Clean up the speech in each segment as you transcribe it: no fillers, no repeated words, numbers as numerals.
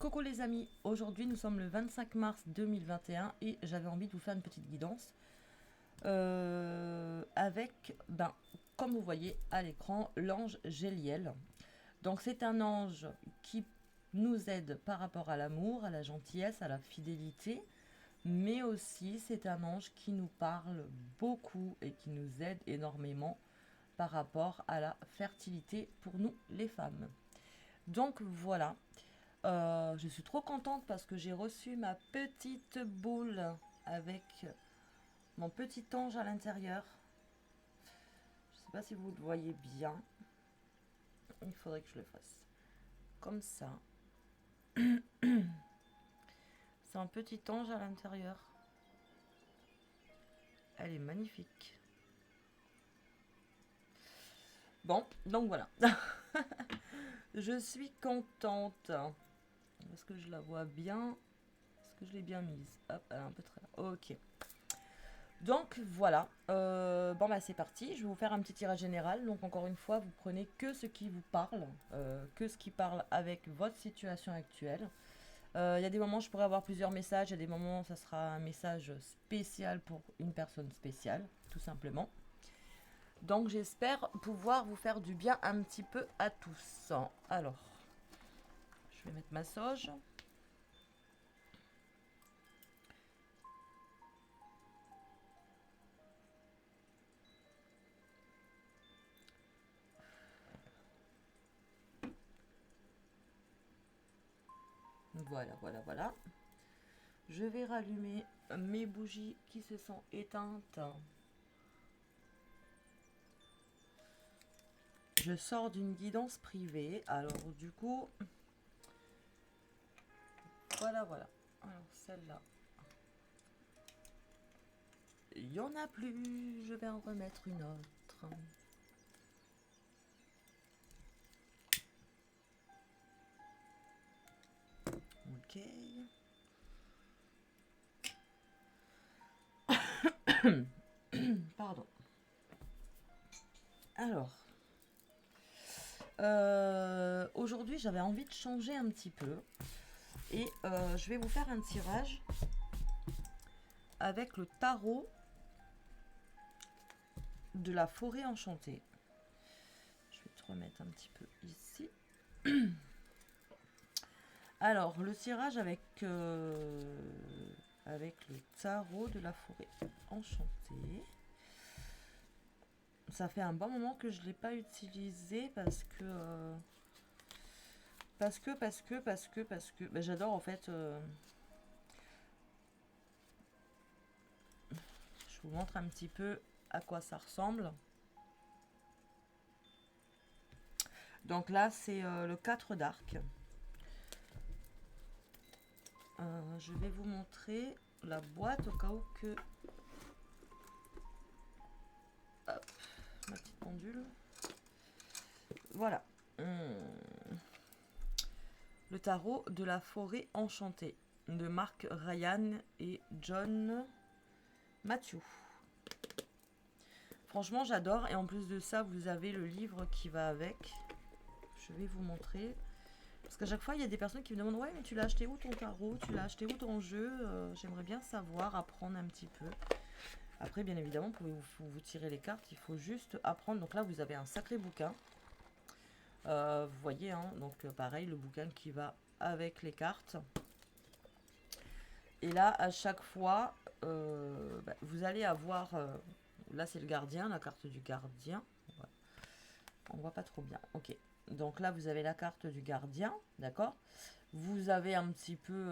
Coucou les amis, aujourd'hui nous sommes le 25 mars 2021 et j'avais envie de vous faire une petite guidance avec, comme vous voyez à l'écran, l'ange Géliel. Donc c'est un ange qui nous aide par rapport à l'amour, à la gentillesse, à la fidélité, mais aussi c'est un ange qui nous parle beaucoup et qui nous aide énormément par rapport à la fertilité pour nous les femmes. Donc voilà. Je suis trop contente parce que j'ai reçu ma petite boule avec mon petit ange à l'intérieur. Je ne sais pas si vous le voyez bien. Il faudrait que je le fasse comme ça. C'est un petit ange à l'intérieur. Elle est magnifique. Bon, donc voilà. Je suis contente. Est-ce que je la vois bien? Est-ce que je l'ai bien mise? Hop, elle est un peu très... Ok. Donc voilà, c'est parti, je vais vous faire un petit tirage général. Donc encore une fois, vous prenez que ce qui vous parle, que ce qui parle avec votre situation actuelle. Il y a des moments je pourrais avoir plusieurs messages, il y a des moments ça sera un message spécial pour une personne spéciale, tout simplement. Donc j'espère pouvoir vous faire du bien un petit peu à tous. Alors, je vais mettre ma sauge. Voilà, voilà, voilà. Je vais rallumer mes bougies qui se sont éteintes. Je sors d'une guidance privée. Alors du coup, voilà, voilà. Alors celle-là, il n'y en a plus. Je vais en remettre une autre. Ok. Pardon. Alors, aujourd'hui, j'avais envie de changer un petit peu. Et je vais vous faire un tirage avec le tarot de la forêt enchantée. Je vais te remettre un petit peu ici. Alors, le tirage avec le tarot de la forêt enchantée. Ça fait un bon moment que je ne l'ai pas utilisé parce que j'adore en fait. Je vous montre un petit peu à quoi ça ressemble. Donc là, c'est le 4 d'arc. Je vais vous montrer la boîte au cas où que... Hop, ma petite pendule. Voilà. Le tarot de la forêt enchantée de Mark Ryan et John Matthew. Franchement, j'adore. Et en plus de ça, vous avez le livre qui va avec. Je vais vous montrer. Parce qu'à chaque fois, il y a des personnes qui me demandent « Ouais, mais tu l'as acheté où ton tarot? Tu l'as acheté où ton jeu ?» J'aimerais bien savoir, apprendre un petit peu. Après, bien évidemment, vous pouvez vous tirer les cartes. Il faut juste apprendre. Donc là, vous avez un sacré bouquin. Vous voyez, hein, donc pareil, le bouquin qui va avec les cartes. Et là, à chaque fois, vous allez avoir... là, c'est le gardien, la carte du gardien. Ouais. On voit pas trop bien. Ok. Donc là, vous avez la carte du gardien, d'accord? Vous avez un petit peu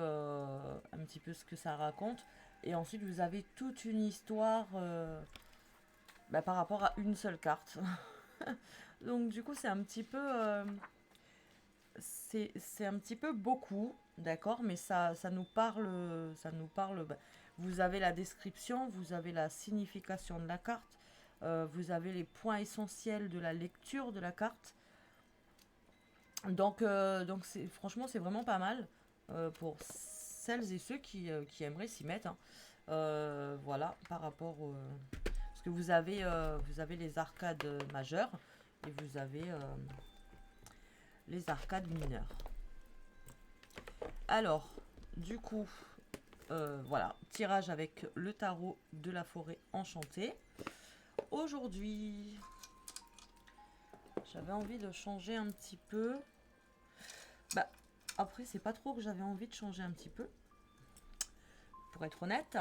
ce que ça raconte. Et ensuite, vous avez toute une histoire par rapport à une seule carte. Donc du coup, c'est un petit peu... c'est un petit peu beaucoup, d'accord, mais ça nous parle, vous avez la description, vous avez la signification de la carte, vous avez les points essentiels de la lecture de la carte. Donc franchement, c'est vraiment pas mal pour celles et ceux qui aimeraient s'y mettre. Hein. Voilà, par rapport au... Parce que vous avez les arcades majeures et vous avez... les arcades mineures. Alors, du coup, voilà, tirage avec le tarot de la forêt enchantée. Aujourd'hui, j'avais envie de changer un petit peu. Bah, après, c'est pas trop que j'avais envie de changer un petit peu. Pour être honnête,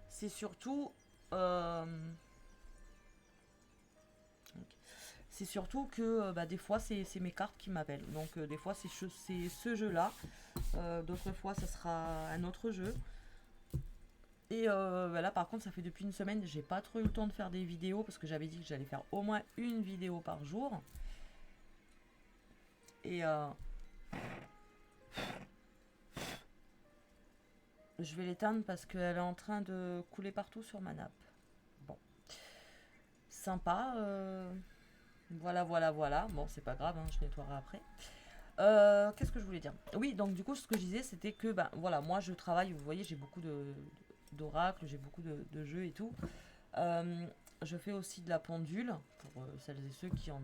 c'est surtout... c'est surtout que des fois, c'est mes cartes qui m'appellent. Donc, des fois, c'est ce jeu-là. D'autres fois, ça sera un autre jeu. Et là, par contre, ça fait depuis une semaine, j'ai pas trop eu le temps de faire des vidéos parce que j'avais dit que j'allais faire au moins une vidéo par jour. Et je vais l'éteindre parce qu'elle est en train de couler partout sur ma nappe. Bon, sympa. Voilà, voilà, voilà. Bon, c'est pas grave, hein, je nettoierai après. Qu'est-ce que je voulais dire? Oui, donc du coup, ce que je disais, c'était que, voilà, moi, je travaille, vous voyez, j'ai beaucoup d'oracles, j'ai beaucoup de jeux et tout. Je fais aussi de la pendule, pour celles et ceux qui en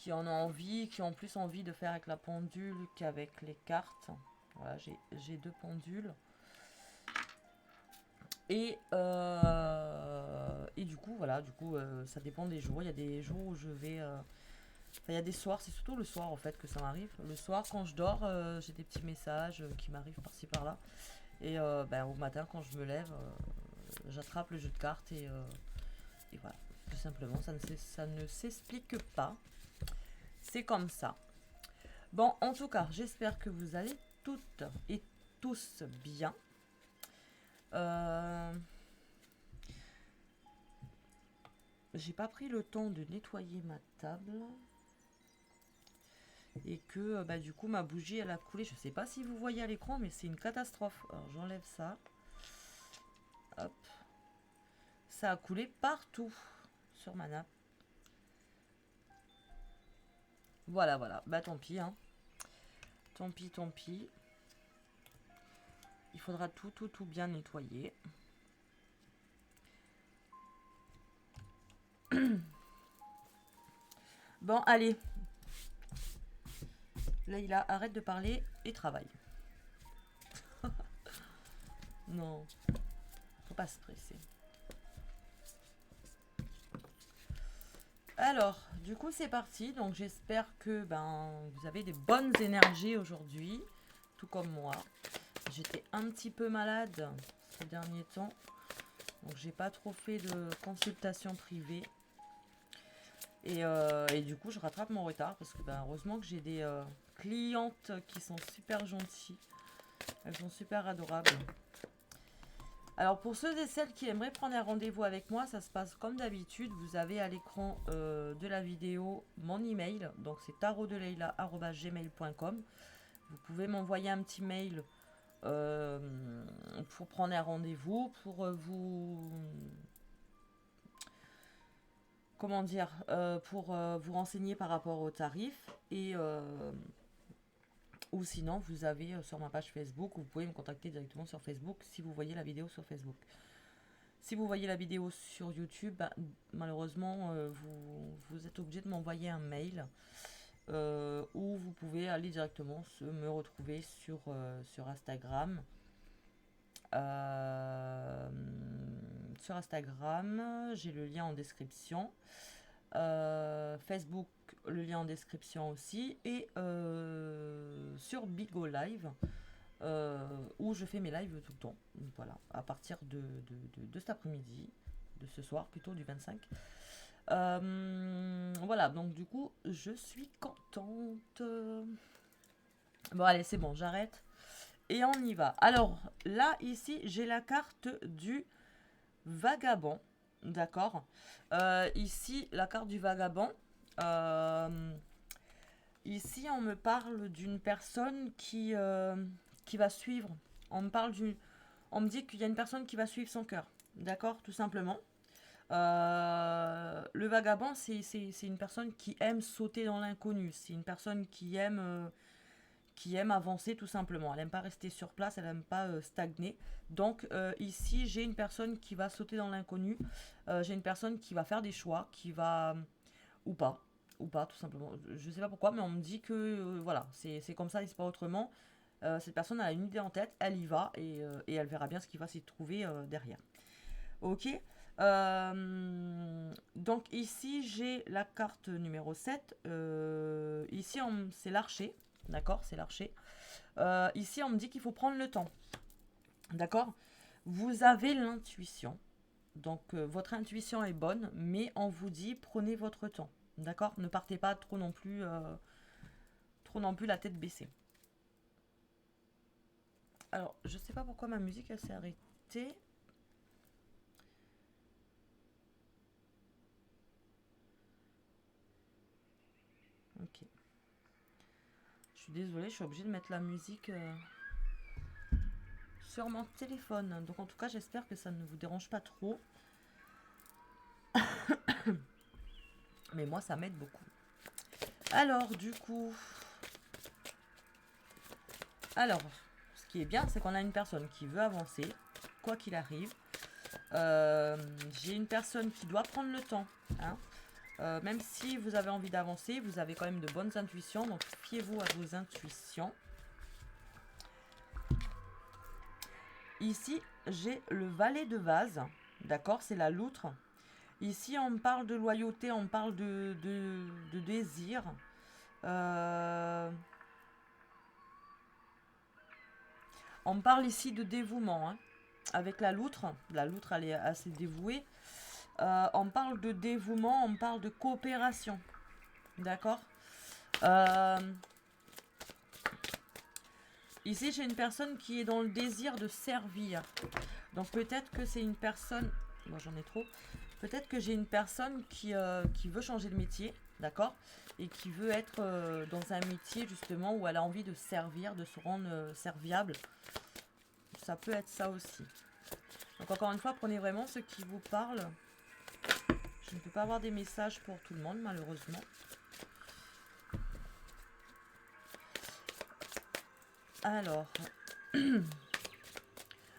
ont envie, qui ont plus envie de faire avec la pendule qu'avec les cartes. Voilà, j'ai 2 pendules. Et du coup, voilà, ça dépend des jours. Il y a des jours où je vais... il y a des soirs, c'est surtout le soir en fait que ça m'arrive. Le soir, quand je dors, j'ai des petits messages qui m'arrivent par-ci par-là. Et au matin, quand je me lève, j'attrape le jeu de cartes et voilà. Tout simplement, ça ne s'explique pas. C'est comme ça. Bon, en tout cas, j'espère que vous allez toutes et tous bien. J'ai pas pris le temps de nettoyer ma table. Et que du coup ma bougie elle a coulé. Je sais pas si vous voyez à l'écran, mais c'est une catastrophe. Alors j'enlève ça. Hop. Ça a coulé partout sur ma nappe. Voilà, voilà. Bah tant pis, hein. Tant pis, tant pis. Il faudra tout bien nettoyer. Bon, allez. Leïla, arrête de parler et travaille. Non. Faut pas se presser. Alors, du coup, c'est parti. Donc, j'espère que vous avez des bonnes énergies aujourd'hui, tout comme moi. J'étais un petit peu malade ces derniers temps, donc j'ai pas trop fait de consultation privée. Et du coup, je rattrape mon retard parce que heureusement que j'ai des clientes qui sont super gentilles. Elles sont super adorables. Alors pour ceux et celles qui aimeraient prendre un rendez-vous avec moi, ça se passe comme d'habitude. Vous avez à l'écran de la vidéo mon email, donc c'est tarotdeleila@gmail.com. Vous pouvez m'envoyer un petit mail pour prendre un rendez-vous, pour vous renseigner par rapport aux tarifs ou sinon vous avez sur ma page Facebook, vous pouvez me contacter directement sur Facebook si vous voyez la vidéo sur Facebook. Si vous voyez la vidéo sur YouTube, malheureusement vous êtes obligé de m'envoyer un mail ou vous pouvez aller directement me retrouver sur Instagram. Sur Instagram, j'ai le lien en description. Facebook, le lien en description aussi. Et sur Bigo Live, où je fais mes lives tout le temps. Voilà, à partir de cet après-midi, de ce soir plutôt, du 25. Voilà, donc du coup, je suis contente. Bon, allez, c'est bon, j'arrête. Et on y va. Alors, là, ici, j'ai la carte du vagabond. D'accord. Ici, la carte du vagabond. Ici, on me parle d'une personne qui va suivre. On me dit qu'il y a une personne qui va suivre son cœur. D'accord, tout simplement. Le vagabond, c'est une personne qui aime sauter dans l'inconnu. C'est une personne qui aime avancer tout simplement. Elle n'aime pas rester sur place, elle n'aime pas stagner. Donc ici, j'ai une personne qui va sauter dans l'inconnu. J'ai une personne qui va faire des choix, qui va ou pas. ou pas, tout simplement. Je sais pas pourquoi, mais on me dit que voilà, c'est comme ça et c'est pas autrement. Cette personne a une idée en tête, elle y va et elle verra bien ce qui va s'y trouver derrière. Ok. Donc ici j'ai la carte numéro 7. Ici c'est l'archer. D'accord, c'est l'archer. Ici on me dit qu'il faut prendre le temps. D'accord. Vous avez l'intuition. Donc votre intuition est bonne, mais on vous dit prenez votre temps. D'accord. Ne partez pas trop non plus la tête baissée. Alors je sais pas pourquoi ma musique elle s'est arrêtée. Ok. Je suis désolée, je suis obligée de mettre la musique sur mon téléphone. Donc en tout cas, j'espère que ça ne vous dérange pas trop. Mais moi, ça m'aide beaucoup. Alors, du coup... Alors, ce qui est bien, c'est qu'on a une personne qui veut avancer, quoi qu'il arrive. J'ai une personne qui doit prendre le temps. Hein. Même si vous avez envie d'avancer, vous avez quand même de bonnes intuitions. Donc, fiez-vous à vos intuitions. Ici, j'ai le valet de vase. D'accord, c'est la loutre. Ici, on me parle de loyauté, on me parle de désir. On me parle ici de dévouement. Hein. Avec la loutre, elle est assez dévouée. On me parle de dévouement, on me parle de coopération. D'accord. Ici, j'ai une personne qui est dans le désir de servir. Donc peut-être que c'est une personne... Bon, j'en ai trop. Peut-être que j'ai une personne qui veut changer de métier, d'accord, et qui veut être dans un métier justement où elle a envie de servir, de se rendre serviable. Ça peut être ça aussi. Donc encore une fois, prenez vraiment ce qui vous parle. Je ne peux pas avoir des messages pour tout le monde, malheureusement. Alors,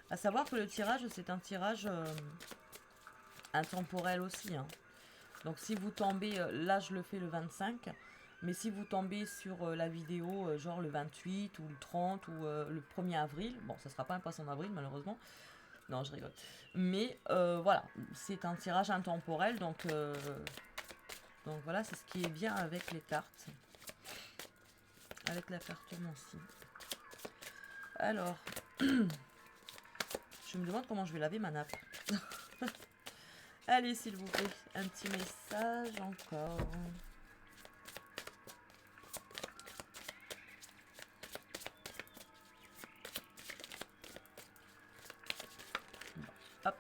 à savoir que le tirage, c'est un tirage intemporel aussi. Hein. Donc si vous tombez, là je le fais le 25, mais si vous tombez sur la vidéo genre le 28 ou le 30 ou le 1er avril, bon ça sera pas un poisson d'avril malheureusement, non je rigole, mais voilà, c'est un tirage intemporel, donc voilà, c'est ce qui est bien avec les cartes, avec la cartomancie. Alors, je me demande comment je vais laver ma nappe. Allez, s'il vous plaît, un petit message encore. Hop,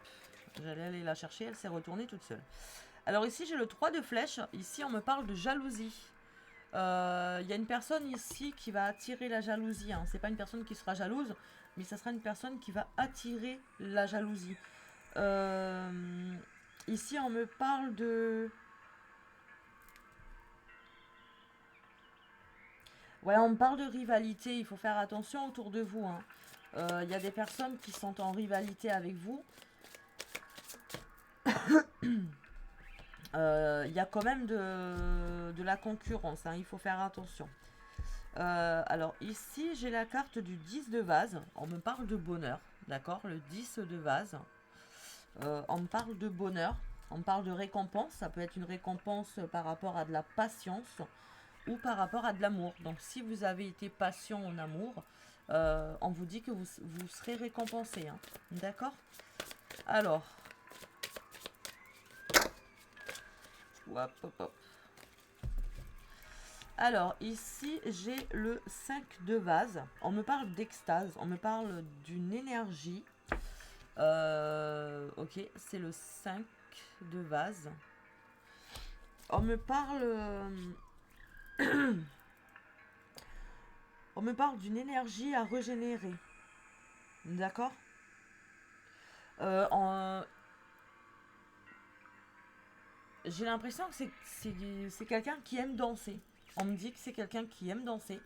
j'allais aller la chercher, elle s'est retournée toute seule. Alors ici, j'ai le 3 de flèche. Ici, on me parle de jalousie. Il y a une personne ici qui va attirer la jalousie. Hein. C'est pas une personne qui sera jalouse, mais ça sera une personne qui va attirer la jalousie. Ici, on me parle de... Ouais, on me parle de rivalité. Il faut faire attention autour de vous. Hein. Y a des personnes qui sont en rivalité avec vous. Il y a quand même de la concurrence. Hein. Il faut faire attention. Alors ici, j'ai la carte du 10 de vase. On me parle de bonheur. D'accord, le 10 de vase. On me parle de bonheur. On me parle de récompense. Ça peut être une récompense par rapport à de la patience ou par rapport à de l'amour. Donc si vous avez été patient en amour, on vous dit que vous serez récompensé. Hein. D'accord. Alors. Hop, hop, hop. Alors, ici, j'ai le 5 de vase. On me parle d'extase. On me parle d'une énergie. Ok, c'est le 5 de vase. On me parle... on me parle d'une énergie à régénérer. D'accord. J'ai l'impression que c'est quelqu'un qui aime danser. On me dit que c'est quelqu'un qui aime danser.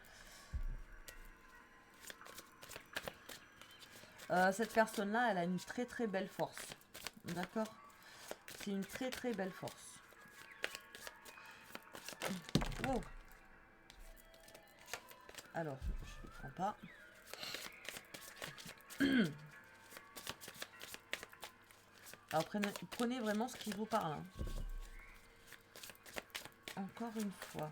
Cette personne-là, elle a une très très belle force. D'accord. C'est une très très belle force. Wow. Alors, je ne prends pas. Alors, prenez vraiment ce qui vous parle. Hein. Encore une fois.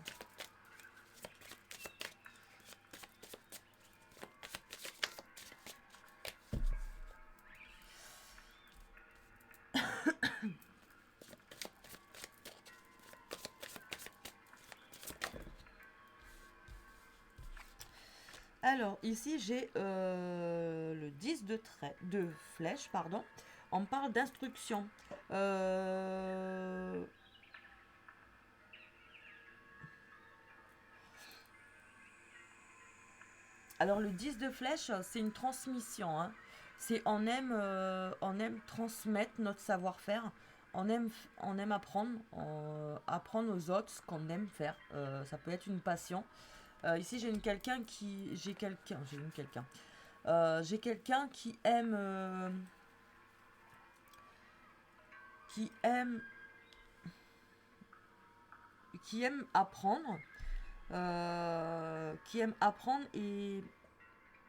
Alors, ici, j'ai le 10 de flèche, pardon. On me parle d'instruction. Alors, le 10 de flèche, c'est une transmission. Hein. C'est on aime transmettre notre savoir-faire. On aime apprendre, apprendre aux autres ce qu'on aime faire. Ça peut être une passion. Ici, j'ai quelqu'un qui, j'ai quelqu'un, j'ai une quelqu'un. J'ai quelqu'un qui aime, qui aime apprendre,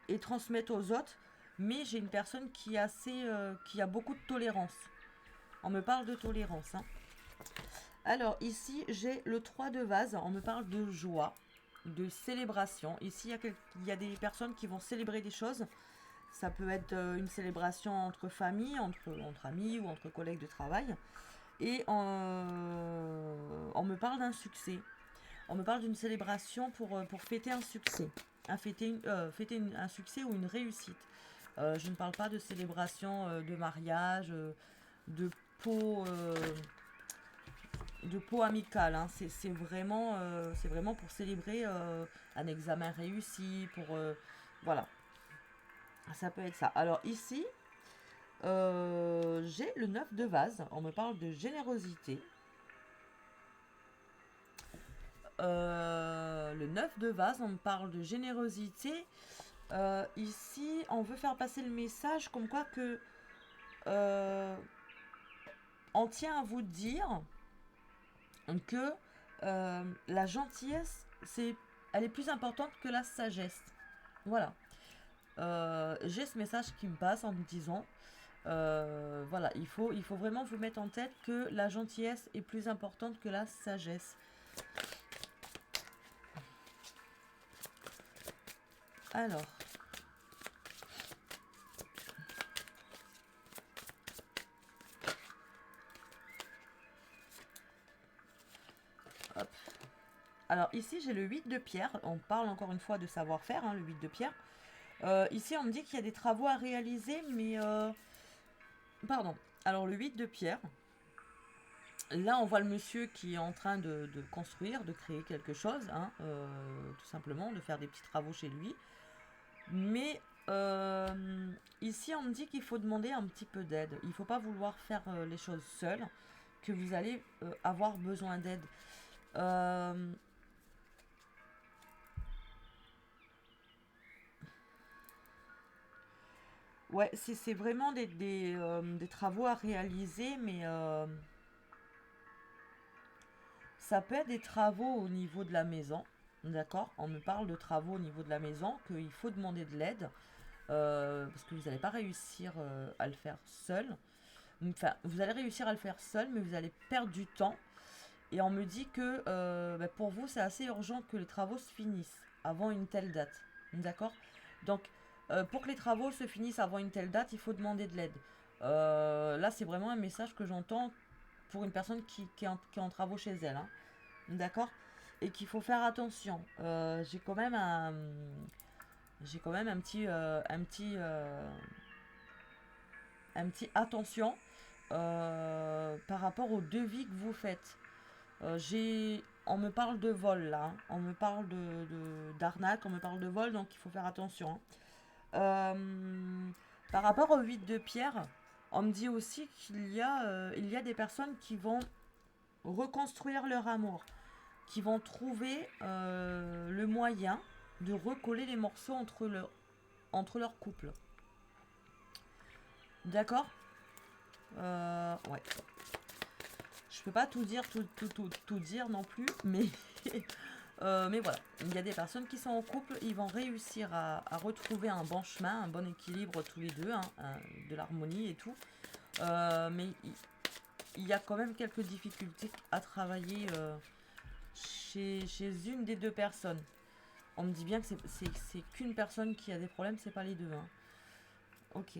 et transmettre aux autres. Mais j'ai une personne qui est qui a beaucoup de tolérance. On me parle de tolérance. Hein. Alors ici, j'ai le 3 de vase. On me parle de joie, de célébration. Ici, il y a des personnes qui vont célébrer des choses. Ça peut être une célébration entre familles, entre amis ou entre collègues de travail. Et on me parle d'un succès. On me parle d'une célébration pour fêter un succès. Fêter un succès ou une réussite. Je ne parle pas de célébration de mariage, de peau, amicale. Hein. C'est vraiment pour célébrer un examen réussi. Voilà, ça peut être ça. Alors ici, j'ai le 9 de vase. On me parle de générosité. Le 9 de vase, on me parle de générosité. Ici, on veut faire passer le message comme quoi que on tient à vous dire que la gentillesse, elle est plus importante que la sagesse. Voilà. J'ai ce message qui me passe en me disant, voilà, il faut vraiment vous mettre en tête que la gentillesse est plus importante que la sagesse. Alors. Hop. Alors ici j'ai le 8 de pierre. On parle encore une fois de savoir-faire, hein, le 8 de pierre. Ici on me dit qu'il y a des travaux à réaliser, mais... Pardon. Alors le 8 de pierre. Là on voit le monsieur qui est en train de construire, de créer quelque chose, hein, tout simplement, de faire des petits travaux chez lui. Mais ici on me dit qu'il faut demander un petit peu d'aide. Il ne faut pas vouloir faire les choses seul, que vous allez avoir besoin d'aide. Ouais, c'est vraiment des travaux à réaliser, mais ça peut être des travaux au niveau de la maison. D'accord? On me parle de travaux au niveau de la maison, qu'il faut demander de l'aide, parce que vous n'allez pas réussir à le faire seul. Enfin, vous allez réussir à le faire seul, mais vous allez perdre du temps. Et on me dit que pour vous, c'est assez urgent que les travaux se finissent avant une telle date. D'accord? Donc, pour que les travaux se finissent avant une telle date, il faut demander de l'aide. Là, c'est vraiment un message que j'entends pour une personne qui est en travaux chez elle. Hein. D'accord? Et qu'il faut faire attention. J'ai quand même un petit attention par rapport au devis que vous faites. On me parle de vol là, hein. On me parle d'arnaque, on me parle de vol, donc il faut faire attention. Hein. Par rapport au 8 de pierre, on me dit aussi qu'il il y a des personnes qui vont reconstruire leur amour, qui vont trouver le moyen de recoller les morceaux entre leur couple. D'accord? Ouais. Je peux pas tout dire non plus, mais Mais voilà, il y a des personnes qui sont en couple, ils vont réussir à retrouver un bon chemin, un bon équilibre tous les deux, hein, de l'harmonie et tout. Mais il y a quand même quelques difficultés à travailler chez une des deux personnes. On me dit bien que c'est qu'une personne qui a des problèmes, c'est pas les deux. Hein. Ok.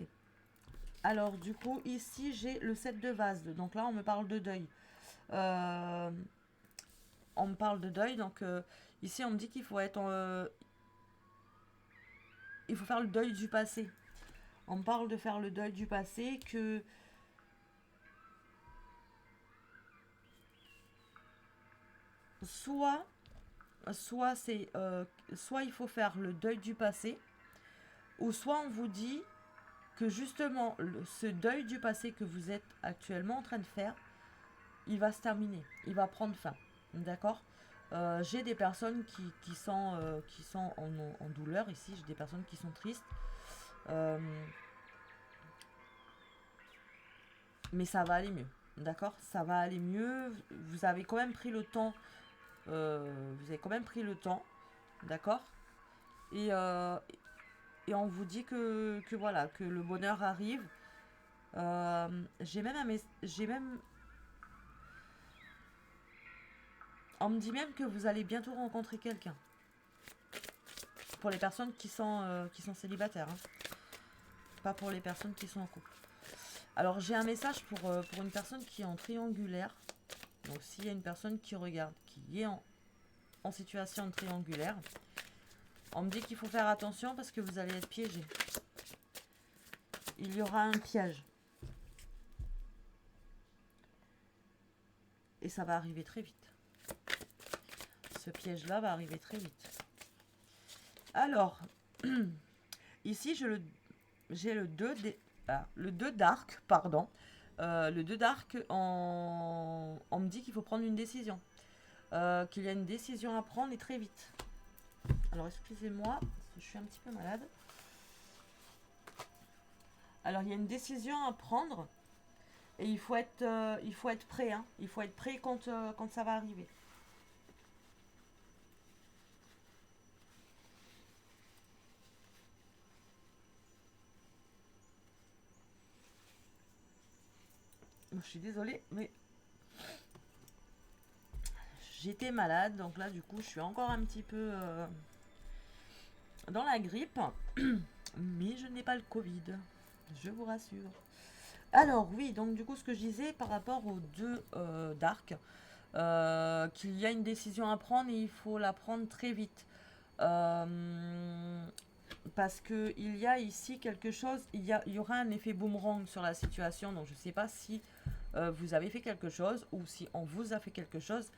Alors du coup, ici j'ai le 7 de vase. Donc là, on me parle de deuil. Euh, on me parle de deuil, donc ici on me dit qu'il faut être... il faut faire le deuil du passé. On me parle de faire le deuil du passé, que... soit il faut faire le deuil du passé, ou soit on vous dit que justement ce deuil du passé que vous êtes actuellement en train de faire, il va se terminer, il va prendre fin. D'accord. J'ai des personnes qui sont en douleur ici, j'ai des personnes qui sont tristes. Euh, mais ça va aller mieux. D'accord. Ça va aller mieux. Vous avez quand même pris le temps. Vous avez quand même pris le temps. D'accord. Et, on vous dit que voilà, que le bonheur arrive. J'ai même on me dit même que vous allez bientôt rencontrer quelqu'un. Pour les personnes qui sont célibataires. Hein. Pas pour les personnes qui sont en couple. Alors j'ai un message pour une personne qui est en triangulaire. Donc s'il y a une personne qui regarde, qui est en situation triangulaire, on me dit qu'il faut faire attention parce que vous allez être piégé. Il y aura un piège. Et ça va arriver très vite. Ce piège-là va arriver très vite. Alors, ici j'ai le 2 le 2 d'arc, pardon. Le 2 d'arc, on me dit qu'il faut prendre une décision. Qu'il y a une décision à prendre et très vite. Alors excusez-moi, je suis un petit peu malade. Alors il y a une décision à prendre et il faut être prêt. Hein. Il faut être prêt quand ça va arriver. Je suis désolée, mais j'étais malade, donc là du coup je suis encore un petit peu dans la grippe, mais je n'ai pas le Covid, je vous rassure. Alors oui, donc du coup ce que je disais par rapport aux deux d'arc, qu'il y a une décision à prendre et il faut la prendre très vite. Parce que il y a ici quelque chose, il y aura un effet boomerang sur la situation, donc je ne sais pas si vous avez fait quelque chose ou si on vous a fait quelque chose,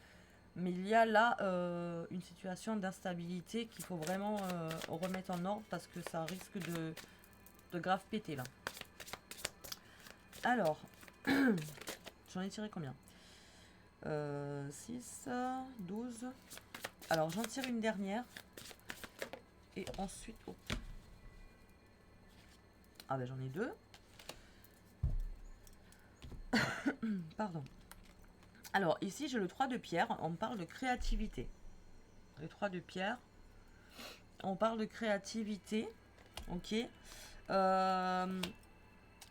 mais il y a là une situation d'instabilité qu'il faut vraiment remettre en ordre parce que ça risque de grave péter là. Alors, j'en ai tiré combien 6, 12. Alors j'en tire une dernière. Et ensuite... Oh. Ah ben j'en ai deux. Pardon. Alors ici j'ai le 3 de pierre. On me parle de créativité. Le 3 de pierre. On parle de créativité. Ok.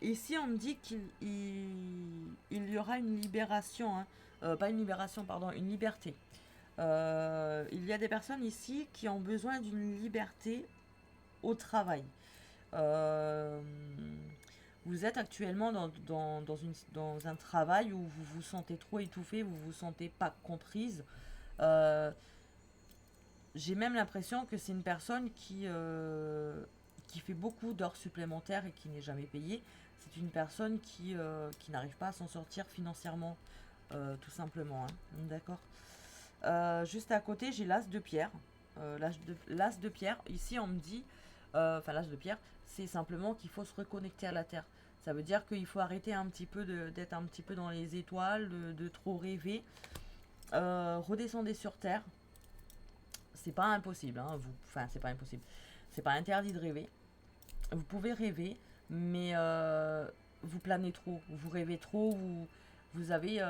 Ici on me dit qu'il y aura une libération. Hein. Pas une libération, pardon. Une liberté. Il y a des personnes ici qui ont besoin d'une liberté au travail. Vous êtes actuellement dans un travail où vous vous sentez trop étouffé, vous vous sentez pas comprise. Euh, j'ai même l'impression que c'est une personne qui fait beaucoup d'heures supplémentaires et qui n'est jamais payée. C'est une personne qui n'arrive pas à s'en sortir financièrement, tout simplement. Hein. D'accord. Juste à côté, j'ai l'as de pierre. L'as de pierre, ici on me dit, enfin l'as de pierre, c'est simplement qu'il faut se reconnecter à la terre. Ça veut dire qu'il faut arrêter un petit peu d'être un petit peu dans les étoiles, de trop rêver. Redescendez sur terre. C'est pas impossible, hein, enfin c'est pas impossible. C'est pas interdit de rêver. Vous pouvez rêver, mais vous planez trop, vous rêvez trop, vous avez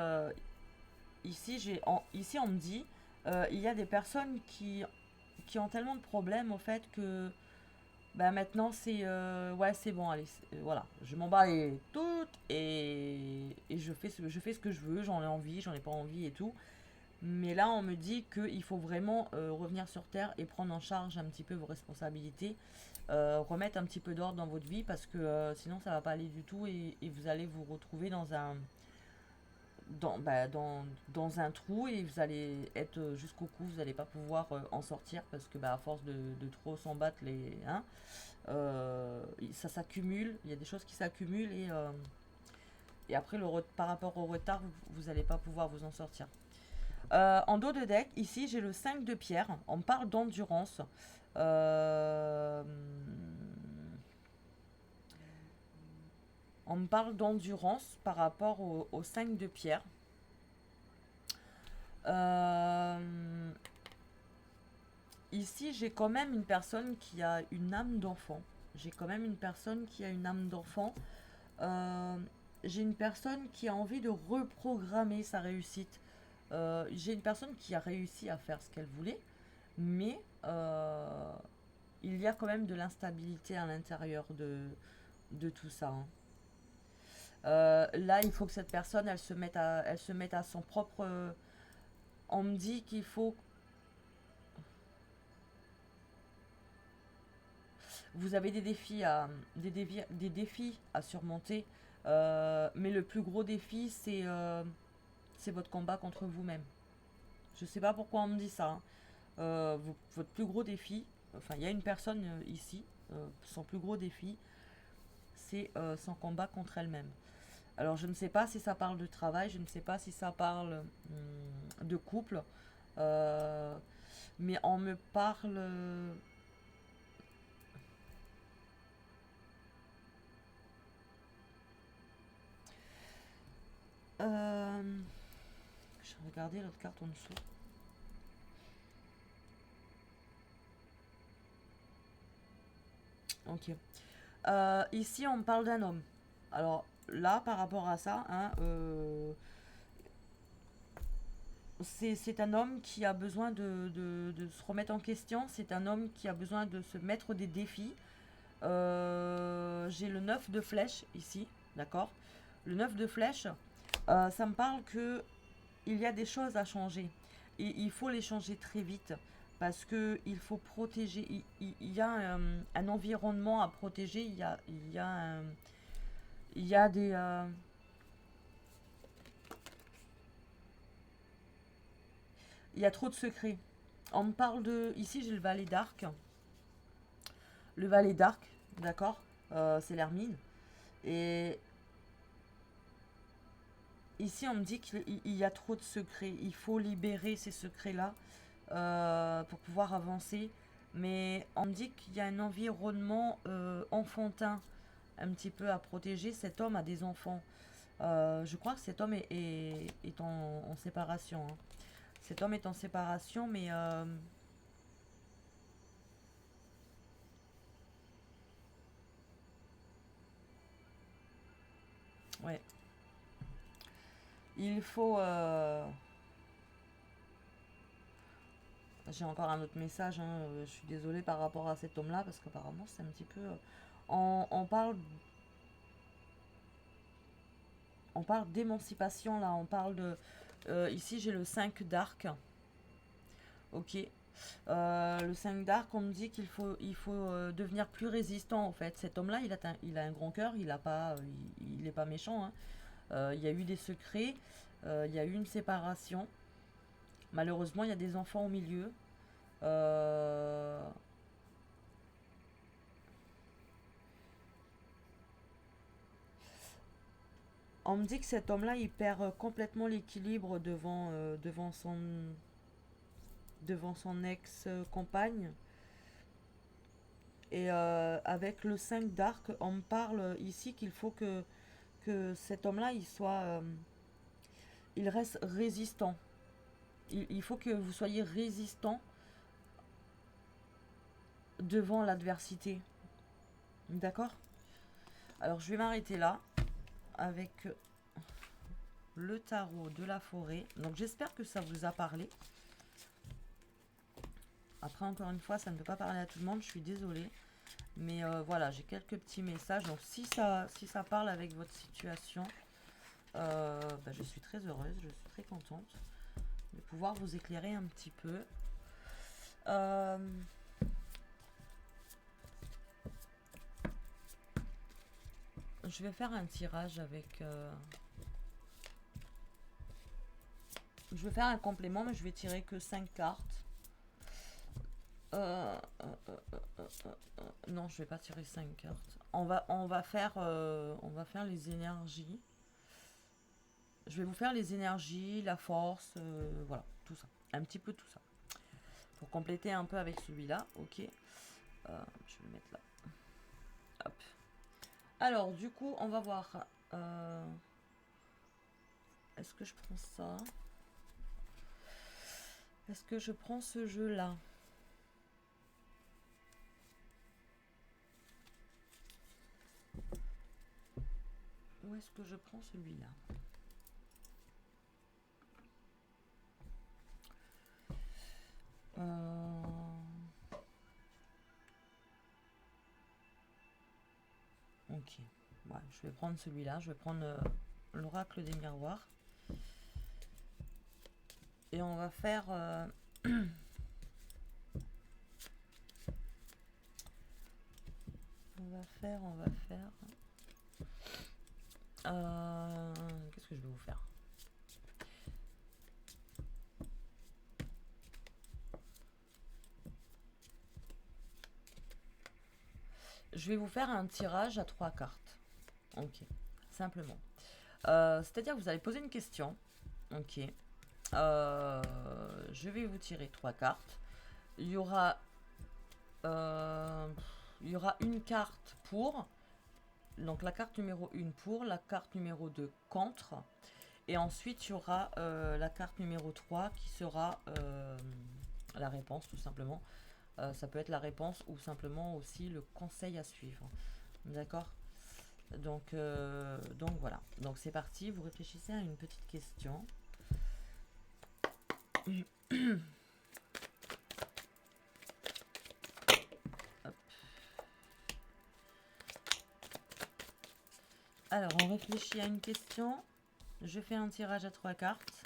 ici on me dit Il y a des personnes qui ont tellement de problèmes, au fait, que bah, maintenant, c'est ouais, c'est bon, allez, voilà, je m'en bats les toutes et je fais ce que je veux, j'en ai envie, j'en ai pas envie et tout. Mais là, on me dit qu'il faut vraiment revenir sur Terre et prendre en charge un petit peu vos responsabilités, remettre un petit peu d'ordre dans votre vie parce que sinon ça va pas aller du tout et vous allez vous retrouver dans un trou et vous allez être jusqu'au cou, vous n'allez pas pouvoir en sortir parce que bah, à force de trop s'en battre les, hein, ça s'accumule, il y a des choses qui s'accumulent et après par rapport au retard, vous n'allez pas pouvoir vous en sortir. En dos de deck, ici j'ai le 5 de pierre. On parle d'endurance. Euh, on parle d'endurance par rapport au 5 de pierre. Euh, ici j'ai quand même une personne qui a une âme d'enfant. J'ai quand même une personne qui a une âme d'enfant. Euh, j'ai une personne qui a envie de reprogrammer sa réussite. J'ai une personne qui a réussi à faire ce qu'elle voulait, mais il y a quand même de l'instabilité à l'intérieur de tout ça, hein. Là, il faut que cette personne, elle se mette à son propre. On me dit qu'il faut. Vous avez des défis à surmonter, mais le plus gros défi, c'est votre combat contre vous-même. Je sais pas pourquoi on me dit ça, hein. Votre plus gros défi, enfin, il y a une personne ici, son plus gros défi, c'est son combat contre elle-même. Alors, je ne sais pas si ça parle de travail, je ne sais pas si ça parle de couple, euh, mais on me parle. Euh, je vais regarder l'autre carte en dessous. Ok. Ici, on me parle d'un homme. Alors là, par rapport à ça, hein, c'est un homme qui a besoin de se remettre en question. C'est un homme qui a besoin de se mettre des défis. J'ai le 9 de flèche ici, d'accord. Le 9 de flèche, ça me parle que il y a des choses à changer. Et il faut les changer très vite parce que il faut protéger. Il y a un environnement à protéger. Il y a des. Il y a trop de secrets. On me parle de. Ici, j'ai le valet d'arc. Le valet d'arc, d'accord. C'est l'hermine. Et ici, on me dit qu'il y a trop de secrets. Il faut libérer ces secrets-là pour pouvoir avancer. Mais on me dit qu'il y a un environnement enfantin un petit peu à protéger. Cet homme a des enfants. Je crois que cet homme est en séparation, hein. Cet homme est en séparation, mais ouais. Il faut. J'ai encore un autre message, hein. Je suis désolée par rapport à cet homme-là, parce qu'apparemment, c'est un petit peu. On parle, on parle d'émancipation, là. On parle de. Ici, j'ai le 5 d'arc. Ok. Le 5 d'arc, on me dit il faut devenir plus résistant, en fait. Cet homme-là, il a un grand cœur, il a pas, il est pas méchant, hein. Il y a eu des secrets, il y a eu une séparation. Malheureusement, il y a des enfants au milieu. Euh, on me dit que cet homme-là, il perd complètement l'équilibre devant son ex-compagne. Et avec le 5 d'arc, on me parle ici qu'il faut que cet homme-là, il reste résistant. Il faut que vous soyez résistant devant l'adversité. D'accord. Alors je vais m'arrêter là avec le tarot de la forêt. Donc j'espère que ça vous a parlé. Après, encore une fois, ça ne peut pas parler à tout le monde, je suis désolée. Mais voilà, j'ai quelques petits messages. Donc si ça parle avec votre situation, bah, je suis très heureuse, je suis très contente de pouvoir vous éclairer un petit peu. Je vais faire un tirage avec... je vais faire un complément, mais je vais tirer que 5 cartes. Non, je vais pas tirer 5 cartes. On va faire les énergies. Je vais vous faire les énergies, la force, voilà, tout ça. Un petit peu tout ça. Pour compléter un peu avec celui-là, ok. Je vais le mettre là. Hop. Alors, du coup, on va voir. Est-ce que je prends ça? Est-ce que je prends ce jeu-là? Ou est-ce que je prends celui-là? Ok. Ouais, je vais prendre celui-là. Je vais prendre l'oracle des miroirs. Et on va faire... on va faire... Qu'est-ce que je vais vous faire? Je vais vous faire un tirage à 3 cartes. Ok, simplement. C'est-à-dire que vous allez poser une question. Ok. Je vais vous tirer 3 cartes. Il y aura une carte pour. Donc la carte numéro 1 pour, la carte numéro 2 contre. Et ensuite, il y aura la carte numéro 3 qui sera la réponse, tout simplement. Ça peut être la réponse ou simplement aussi le conseil à suivre. D'accord? Donc voilà. Donc c'est parti. Vous réfléchissez à une petite question. Hop. Alors, on réfléchit à une question. Je fais un tirage à 3 cartes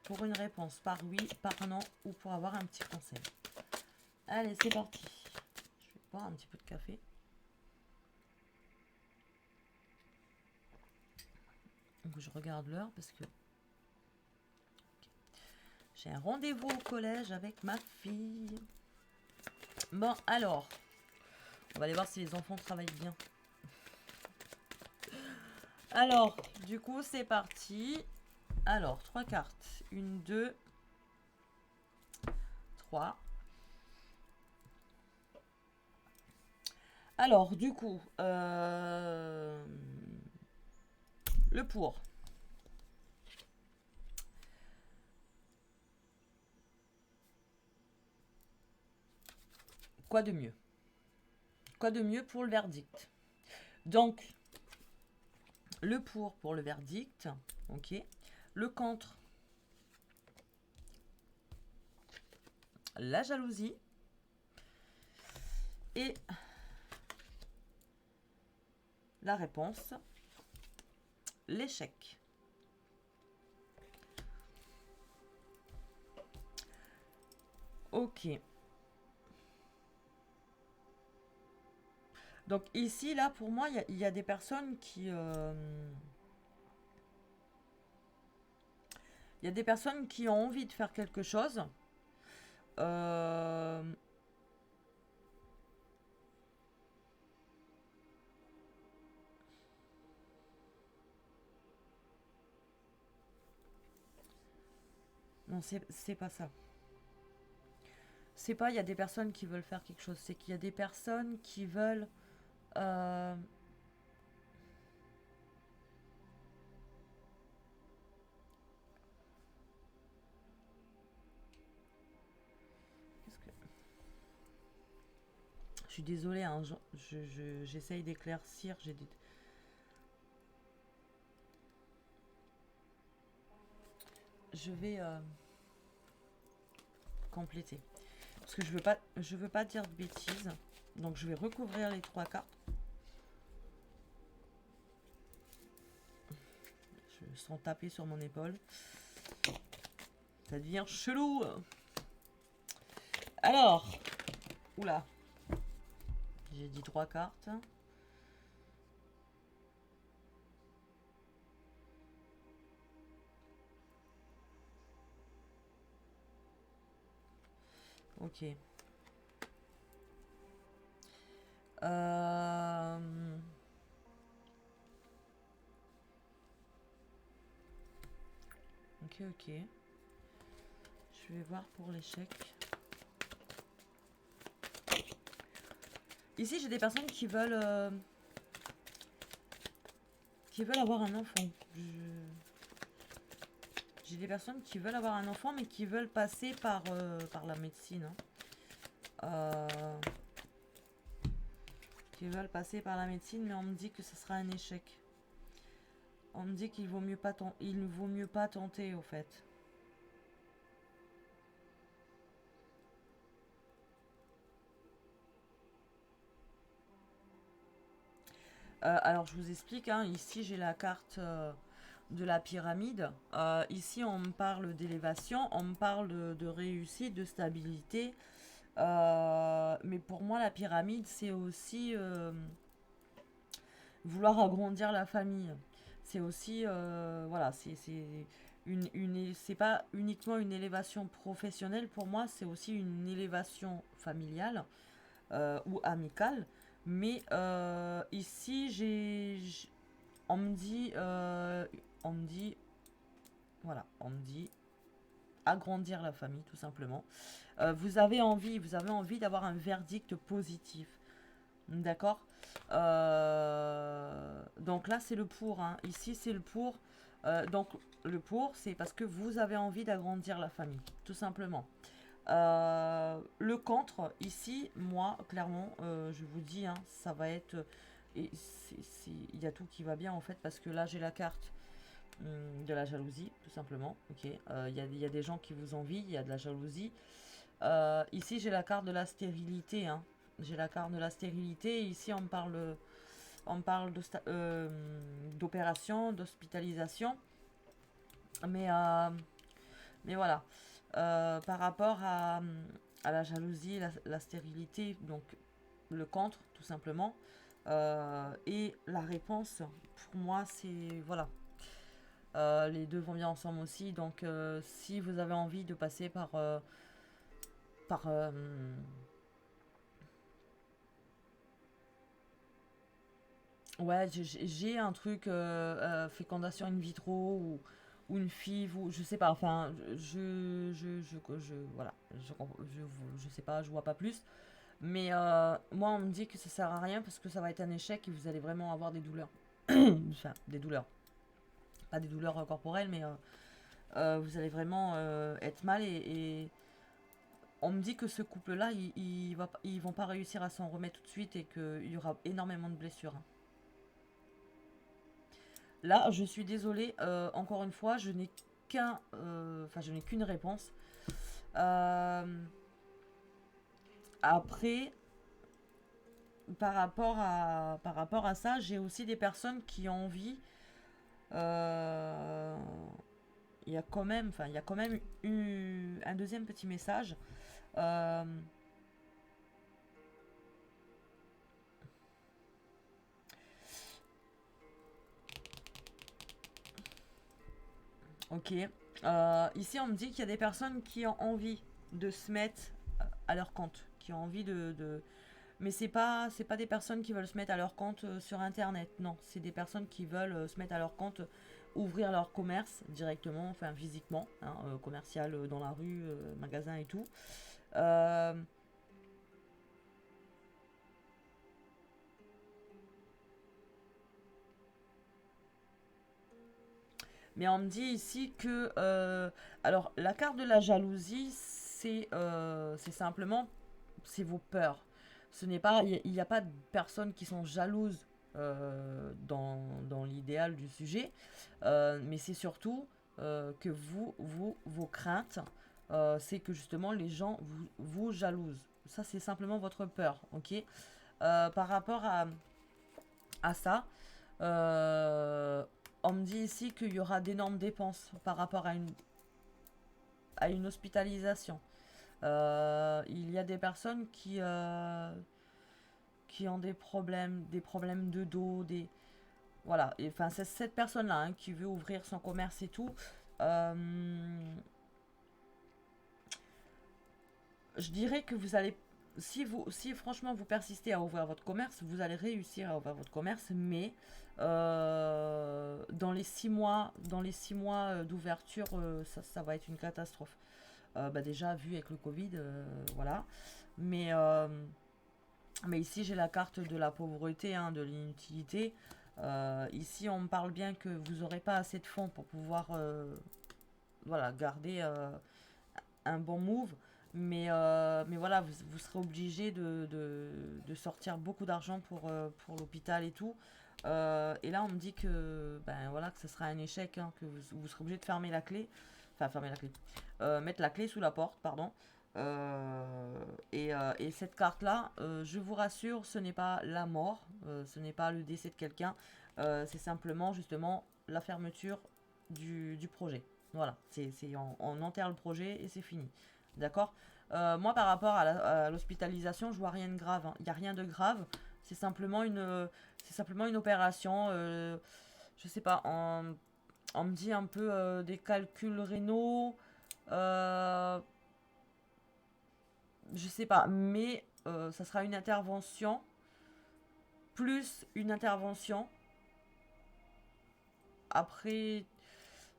pour une réponse par oui, par non ou pour avoir un petit conseil. Allez, c'est parti. Je vais boire un petit peu de café. Donc, je regarde l'heure parce que j'ai un rendez-vous au collège avec ma fille. Bon, alors, on va aller voir si les enfants travaillent bien. Alors, du coup, c'est parti. Alors, 3 cartes. 1, 2, 3. Alors, du coup, le pour. Quoi de mieux? Quoi de mieux pour le verdict? Donc, le pour le verdict. Ok. Le contre, la jalousie. Et la réponse, l'échec. Ok. Donc ici, là, pour moi, il y a des personnes qui... il y a des personnes qui ont envie de faire quelque chose. Non, c'est pas ça. C'est pas, il y a des personnes qui veulent faire quelque chose. C'est qu'il y a des personnes qui veulent... Je suis désolée, hein, j'essaye d'éclaircir. Je vais compléter. Parce que je veux pas dire de bêtises. Donc je vais recouvrir les 3 cartes. Je sens taper sur mon épaule. Ça devient chelou. Alors. Oula. J'ai dit 3 cartes. Ok. Ok, ok. Je vais voir pour l'échec. Ici, j'ai des personnes qui veulent avoir un enfant. J'ai des personnes qui veulent avoir un enfant, mais qui veulent passer par la médecine. Hein. Qui veulent passer par la médecine, mais on me dit que ce sera un échec. On me dit qu'il vaut mieux pas il ne vaut mieux pas tenter, au fait. Alors, je vous explique. Hein, ici, j'ai la carte de la pyramide. Ici, on me parle d'élévation, on me parle de réussite, de stabilité. Mais pour moi, la pyramide, c'est aussi vouloir agrandir la famille. C'est aussi, voilà, c'est pas uniquement une élévation professionnelle. Pour moi, c'est aussi une élévation familiale ou amicale. Mais ici, on me dit, voilà, on me dit agrandir la famille, tout simplement. Vous avez envie d'avoir un verdict positif. D'accord. Donc là, c'est le pour. Hein. Ici, c'est le pour. Donc, le pour, c'est parce que vous avez envie d'agrandir la famille, tout simplement. Le contre, ici, moi, clairement, je vous dis, hein, ça va être... Il y a tout qui va bien, en fait, parce que là, j'ai la carte de la jalousie, tout simplement. Ok. Il y a des gens qui vous envient, il y a de la jalousie. Ici, j'ai la carte de la stérilité. Hein. J'ai la carte de la stérilité. Ici, on me parle d'opération, d'hospitalisation. Mais voilà. Par rapport à la jalousie, la stérilité, donc le contre, tout simplement. Et la réponse, pour moi, c'est... Voilà. Les deux vont bien ensemble aussi. Donc, si vous avez envie de passer par... ouais, j'ai un truc, fécondation in vitro ou une FIV, ou je sais pas, enfin, voilà, je sais pas, je vois pas plus. Mais moi, on me dit que ça sert à rien parce que ça va être un échec et vous allez vraiment avoir des douleurs. Enfin, des douleurs. Pas des douleurs corporelles, mais vous allez vraiment être mal et on me dit que ce couple-là, ils vont pas réussir à s'en remettre tout de suite et qu'il y aura énormément de blessures. Hein. Là, je suis désolée, encore une fois, je n'ai je n'ai qu'une réponse. Après, par rapport à ça, j'ai aussi des personnes qui ont envie. euh, il y a quand même un deuxième petit message. Euh, ok. Ici, on me dit qu'il y a des personnes qui ont envie de se mettre à leur compte, qui ont envie mais c'est pas des personnes qui veulent se mettre à leur compte sur internet. Non, c'est des personnes qui veulent se mettre à leur compte, ouvrir leur commerce directement, enfin physiquement, hein, commercial dans la rue, magasin et tout. Euh, mais on me dit ici que alors la carte de la jalousie, c'est simplement c'est vos peurs. Ce n'est pas il n'y a pas de personnes qui sont jalouses dans l'idéal du sujet, mais c'est surtout que vos craintes, c'est que justement les gens vous jalousent. Ça, c'est simplement votre peur, ok? Par rapport à ça, euh, on me dit ici qu'il y aura d'énormes dépenses par rapport à une hospitalisation. Il y a des personnes qui ont des problèmes de dos, des... Voilà, et, enfin, c'est cette personne-là hein, qui veut ouvrir son commerce et tout. Euh, je dirais que vous allez, si franchement vous persistez à ouvrir votre commerce, vous allez réussir à ouvrir votre commerce, mais dans les 6 mois d'ouverture, ça va être une catastrophe. Bah déjà vu avec le Covid, voilà. Mais, euh, mais ici j'ai la carte de la pauvreté, hein, de l'inutilité. Ici on me parle bien que vous n'aurez pas assez de fonds pour pouvoir voilà, garder un bon move. Mais voilà, vous serez obligé de sortir beaucoup d'argent pour l'hôpital et tout. Et là, on me dit que, ben, voilà, que ce sera un échec, hein, que vous serez obligé de fermer la clé. Enfin, fermer la clé. Mettre la clé sous la porte, pardon. Et cette carte-là, je vous rassure, ce n'est pas la mort, ce n'est pas le décès de quelqu'un, c'est simplement justement la fermeture du projet. Voilà, on enterre le projet et c'est fini. D'accord. Moi, par rapport à l'hospitalisation, je vois rien de grave, hein. Il n'y a rien de grave. C'est simplement une opération. Je sais pas. On me dit un peu des calculs rénaux. Euh, je sais pas. Mais ça sera une intervention. Plus une intervention. Après,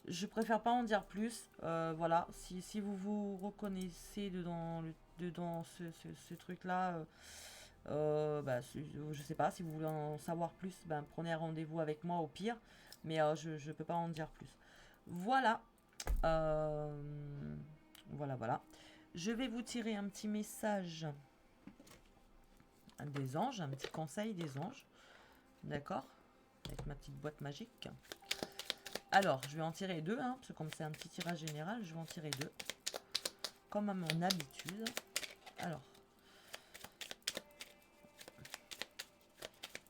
je préfère pas en dire plus. Voilà. Si vous vous reconnaissez dedans ce truc-là, bah, je sais pas, si vous voulez en savoir plus, ben, prenez un rendez-vous avec moi au pire. Mais je peux pas en dire plus. Voilà. Euh, voilà. Je vais vous tirer un petit message des anges, un petit conseil des anges. D'accord. Avec ma petite boîte magique. Alors, je vais en tirer deux, hein, parce que comme c'est un petit tirage général, je vais en tirer deux. Comme à mon habitude. Alors.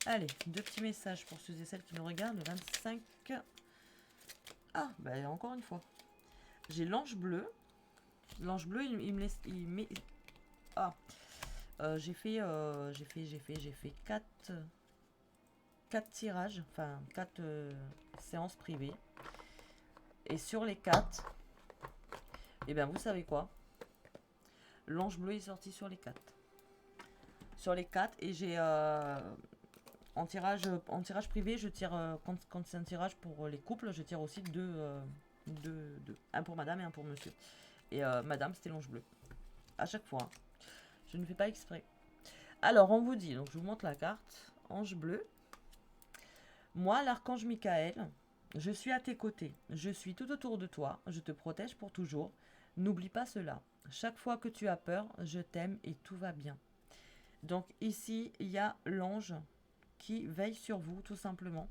Allez, deux petits messages pour ceux et celles qui nous regardent. Le 25. Ah, bah encore une fois. J'ai l'ange bleu. L'ange bleu, il me laisse... Il met... Ah. J'ai fait 4 tirages. Enfin, 4 séances privées. Et sur les 4, et bien vous savez quoi? L'ange bleu est sorti sur les 4. Sur les 4, et j'ai... en tirage privé, je tire, quand c'est un tirage pour les couples, je tire aussi deux. Un pour madame et un pour monsieur. Et madame, c'était l'ange bleu. À chaque fois. Hein. Je ne fais pas exprès. Alors, on vous dit, donc je vous montre la carte. Ange bleu. Moi, l'archange Michael, je suis à tes côtés. Je suis tout autour de toi. Je te protège pour toujours. N'oublie pas cela. Chaque fois que tu as peur, je t'aime et tout va bien. Donc ici, il y a l'ange qui veille sur vous, tout simplement.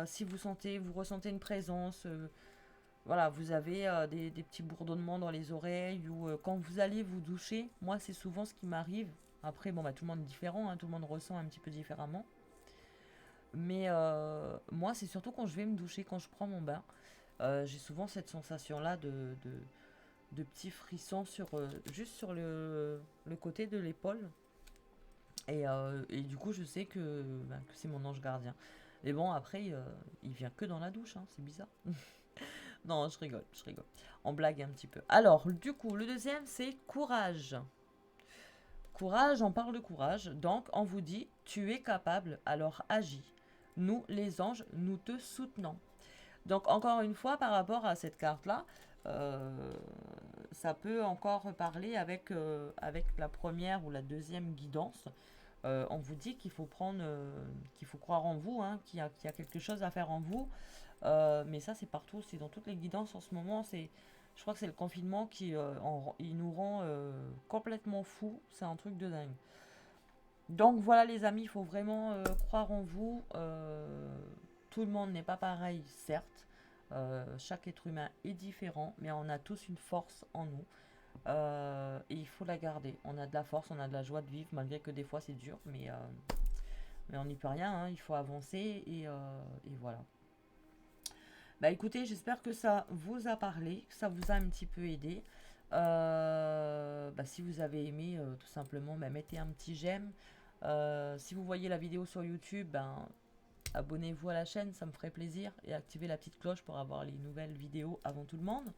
Si vous ressentez une présence, voilà, vous avez des petits bourdonnements dans les oreilles, ou quand vous allez vous doucher, moi c'est souvent ce qui m'arrive. Après, bon, bah, tout le monde est différent, hein, tout le monde ressent un petit peu différemment. Mais moi, c'est surtout quand je vais me doucher, quand je prends mon bain, j'ai souvent cette sensation-là de petits frissons juste sur le côté de l'épaule. Et du coup, je sais que c'est mon ange gardien. Mais bon, après, il vient que dans la douche, hein, c'est bizarre. Non, je rigole. On blague un petit peu. Alors, du coup, le deuxième, c'est courage. Courage, on parle de courage. Donc, on vous dit, tu es capable, alors agis. Nous, les anges, nous te soutenons. Donc, encore une fois, par rapport à cette carte-là, ça peut encore parler avec la première ou la deuxième guidance. On vous dit qu'il faut croire en vous, hein, qu'il y a quelque chose à faire en vous. Mais ça, c'est partout, c'est dans toutes les guidances en ce moment. Je crois que c'est le confinement il nous rend complètement fous. C'est un truc de dingue. Donc voilà les amis, il faut vraiment croire en vous. Tout le monde n'est pas pareil, certes. Chaque être humain est différent, mais on a tous une force en nous. Et il faut la garder. On a de la force, on a de la joie de vivre, malgré que des fois c'est dur, mais on n'y peut rien, hein, il faut avancer et voilà. Bah écoutez, j'espère que ça vous a parlé, que ça vous a un petit peu aidé. Bah, si vous avez aimé, tout simplement, bah, mettez un petit j'aime. Si vous voyez la vidéo sur YouTube, ben, abonnez-vous à la chaîne, ça me ferait plaisir. Et activez la petite cloche pour avoir les nouvelles vidéos avant tout le monde.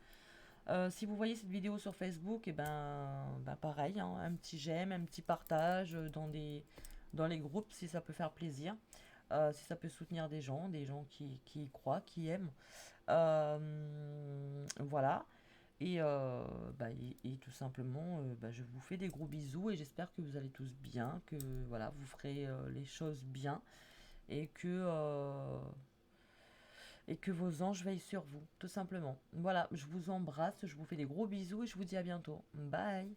Si vous voyez cette vidéo sur Facebook, et ben pareil, hein, un petit j'aime, un petit partage dans les groupes si ça peut faire plaisir. Si ça peut soutenir des gens qui y croient, qui aiment. Voilà. Et tout simplement, je vous fais des gros bisous et j'espère que vous allez tous bien, que voilà, vous ferez les choses bien et et que vos anges veillent sur vous, tout simplement. Voilà, je vous embrasse, je vous fais des gros bisous et je vous dis à bientôt. Bye!